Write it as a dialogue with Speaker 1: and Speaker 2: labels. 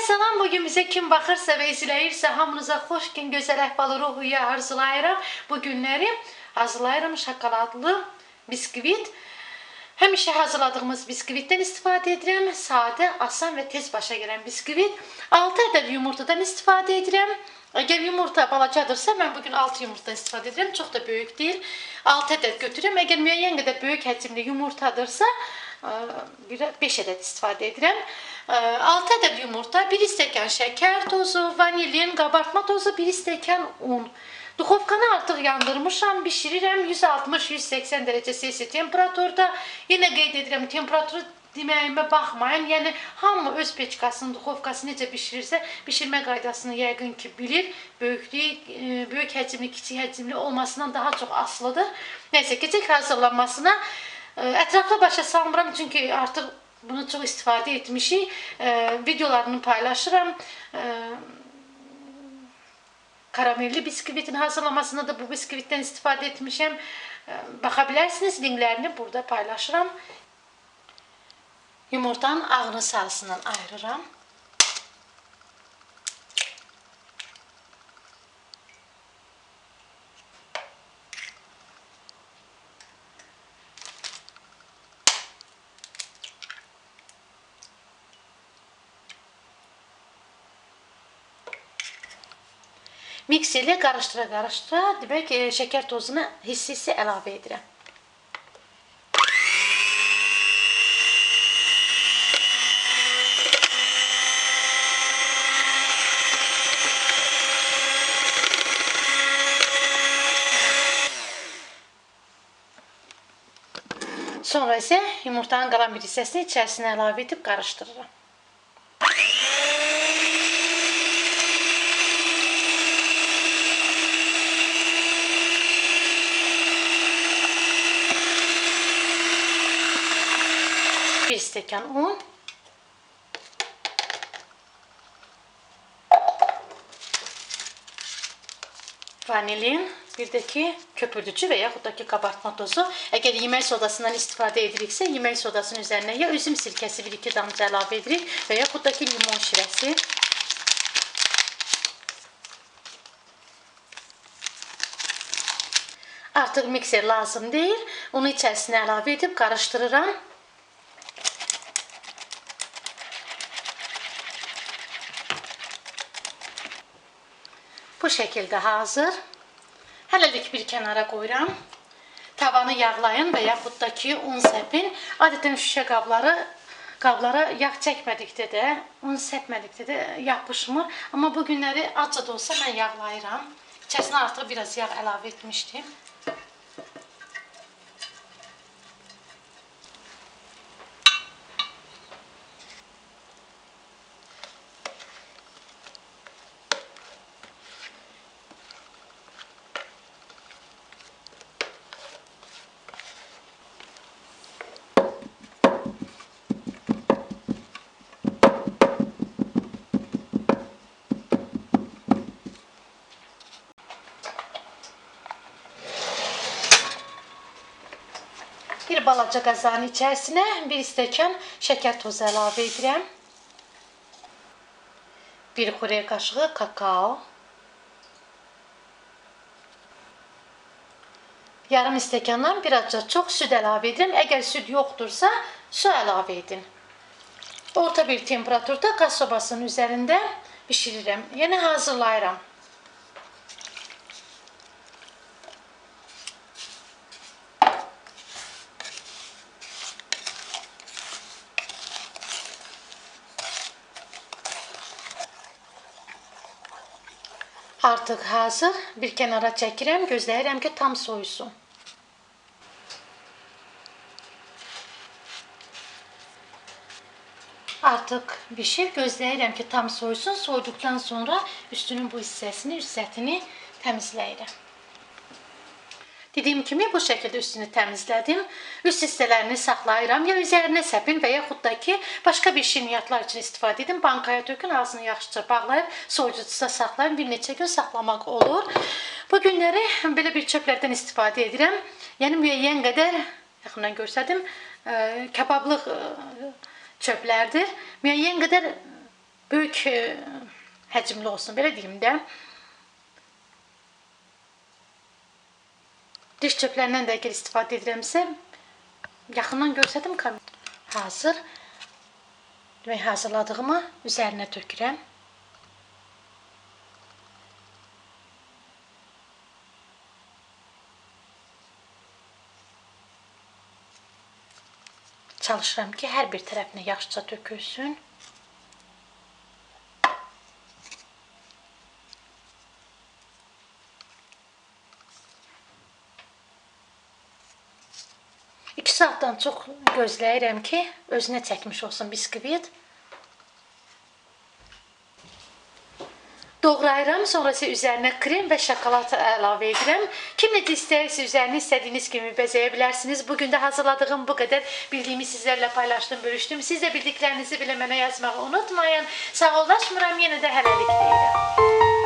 Speaker 1: Salam, bugün bizə kim baxırsa və izləyirsə, hamınıza xoş gün, gözəl əhval ruhiyyə arzulayıram. Bu günləri hazırlayıram şokoladlı biskvit. Həmişə hazırladığımız biskvitdən istifadə edirəm. Sadə, asan və tez başa gələn biskvit. 6 ədəd yumurtadan istifadə edirəm. Əgər yumurta balacadırsa, mən bugün 6 yumurtadan istifadə edirəm. Çox da böyük deyil. 6 ədəd götürürəm. Əgər müəyyən qədər böyük həcmli yumurtadırsa, 5 ədəd istifadə edirəm. 6 ədəd yumurta, 1 stəkan şəkər tozu, vanilin, qabartma tozu, 1 stəkan un. Duxovkanı artıq yandırmışam, bişirirəm 160-180 dərəcə Selsi temperaturda. Yenə qeyd edirəm, temperaturu deməyimə baxmayın. Yəni, hamı öz peçkasını, duxovkası necə bişirirsə, bişirmə qaydasını yəqin ki bilir. Böyük həcmli, kiçik həcmli olmasından daha çox asılıdır. Nəysə, keçək hazırlanmasına. Ətraflı başa salmıram, çünki artıq bunu çox istifadə etmişik. Videolarını paylaşıram. Karamelli biskvitin hazırlamasında da bu biskvitdən istifadə etmişəm. Baxa bilərsiniz, linklərini burada paylaşıram. Yumurtanın ağını sarısından ayırıram. Mikserlə qarışdıra-qarışdıra, demək şəkər tozunu hissi əlavə edirəm. Sonra isə yumurtanın qalan bir hissəsini içərisinə əlavə edib qarışdırıram. Bir stəkan un, vanilin, bir də ki köpürdücü və yaxud da ki qabartma tozu. Əgər yemək sodasından istifadə ediriksə, yemək sodasının üzərinə ya üzüm sirkəsi 1-2 damcı əlavə edirik və yaxud da ki limon şirəsi. Artıq mikser lazım deyil. Onu içərisinə əlavə edib qarışdırıram. Bu şəkildə hazır. Hələlik bir kənara qoyuram. Tavanı yağlayın və yaxud da ki un səpin. Adətən şüşə qablara yağ çəkmədikdə də, un səpmədikdə də yapışmır. Amma bu günləri azca da olsa mən yağlayıram. İçərisinə artıq biraz yağ əlavə etmişdim. Bir balaca qazanın içərisinə 1 stəkan şəkər tozu əlavə edirəm. 1 xörək qaşığı kakao. Yarım stəkandan birazca çox süd əlavə edirəm. Əgər süd yoxdursa, su əlavə edin. Orta bir temperaturda qaz sobasının üzərində bişirirəm. Yəni hazırlayıram. Artıq hazır. Bir kənara çəkirəm, gözləyirəm ki tam soyusun. Artıq bişir, gözləyirəm ki tam soyusun. Soyduqdan sonra üstünün bu hissəsini, üst səthini təmizləyirəm. Dediyim kimi bu şəkildə üstünü təmizlədim. Üst hissələrini saxlayıram. Ya üzərinə səpin və yaxud da ki başqa bir şirniyyatlar üçün istifadə edin. Bankaya tökün, ağzını yaxşıca bağlayıb soyuducuda saxlayın. Bir neçə gün saxlamaq olur. Bu günləri belə bir çöplərdən istifadə edirəm. Yəni müəyyən qədər, yaxından görsədim, kabablıq çöplərdir. Müəyyən qədər böyük həcmli olsun, belə deyim də. Diş çöplərindən də əgər istifadə edirəmsə, yaxından görsədim kamera. Hazır. Demək, hazırladığımı üzərinə tökürəm. Çalışıram ki, hər bir tərəfinə yaxşıca tökülsün. İki saatdan çox gözləyirəm ki, özünə çəkmiş olsun biskvit. Doğrayıram, sonrası üzərinə krem və şokolad əlavə edirəm. Kim necə istəyirsə üzərini istədiyiniz kimi bəzəyə bilərsiniz. Bugün də hazırladığım bu qədər, bildiyimi sizlərlə paylaşdım, bölüşdüm. Siz də bildiklərinizi belə mənə yazmağı unutmayın. Sağollaşmıram, yenə də hələlik deyirəm.